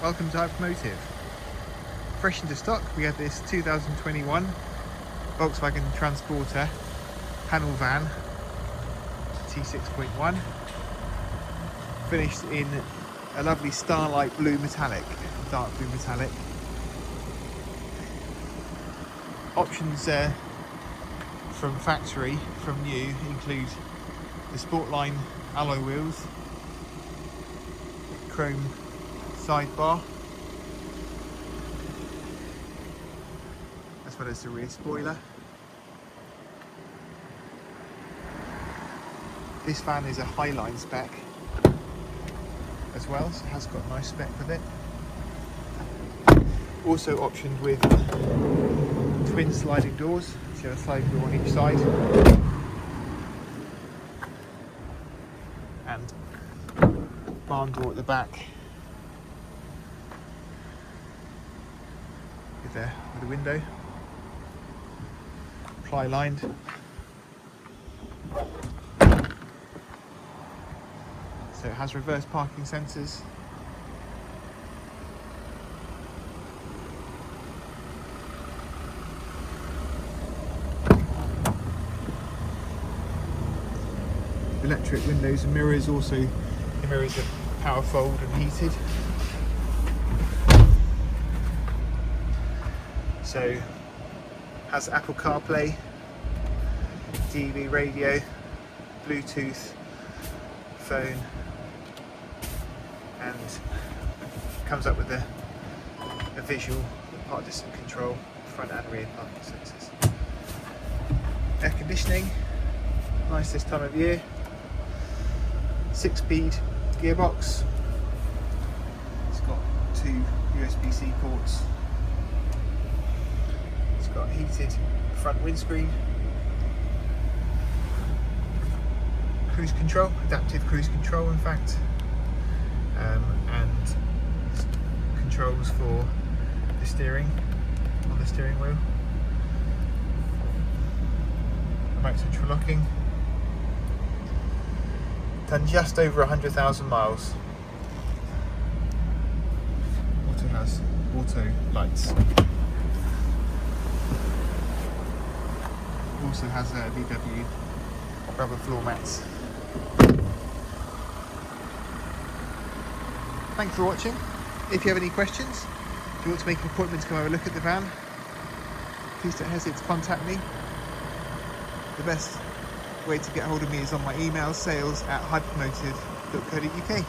welcome to Hypermotive. Fresh into stock, we have this 2021 Volkswagen Transporter panel van T6.1, finished in a lovely Starlight Blue metallic, dark blue metallic. Options from factory, from new, include the Sportline alloy wheels, chrome sidebar, as well as the rear spoiler. This van is a Highline spec as well, so it has got a nice spec with it. Also optioned with twin sliding doors, so you have a sliding door on each side. And barn door at the back with a window, ply lined. So it has reverse parking sensors. Electric windows and mirrors, also the mirrors are power fold and heated. So has Apple CarPlay, DB radio, Bluetooth, phone, and comes up with a visual park distance control, front and rear parking sensors. Air conditioning, nice this time of year. 6-speed gearbox. It's got 2 USB-C ports. It's got heated front windscreen. Cruise control, adaptive cruise control in fact, and controls for the steering on the steering wheel. Remote central locking. Done just over 100,000 miles. Also has auto lights. Also has VW rubber floor mats. Thanks for watching. If you have any questions, if you want to make an appointment to come have a look at the van, please don't hesitate to contact me. The best way to get hold of me is on my email, sales@hypermotive.co.uk.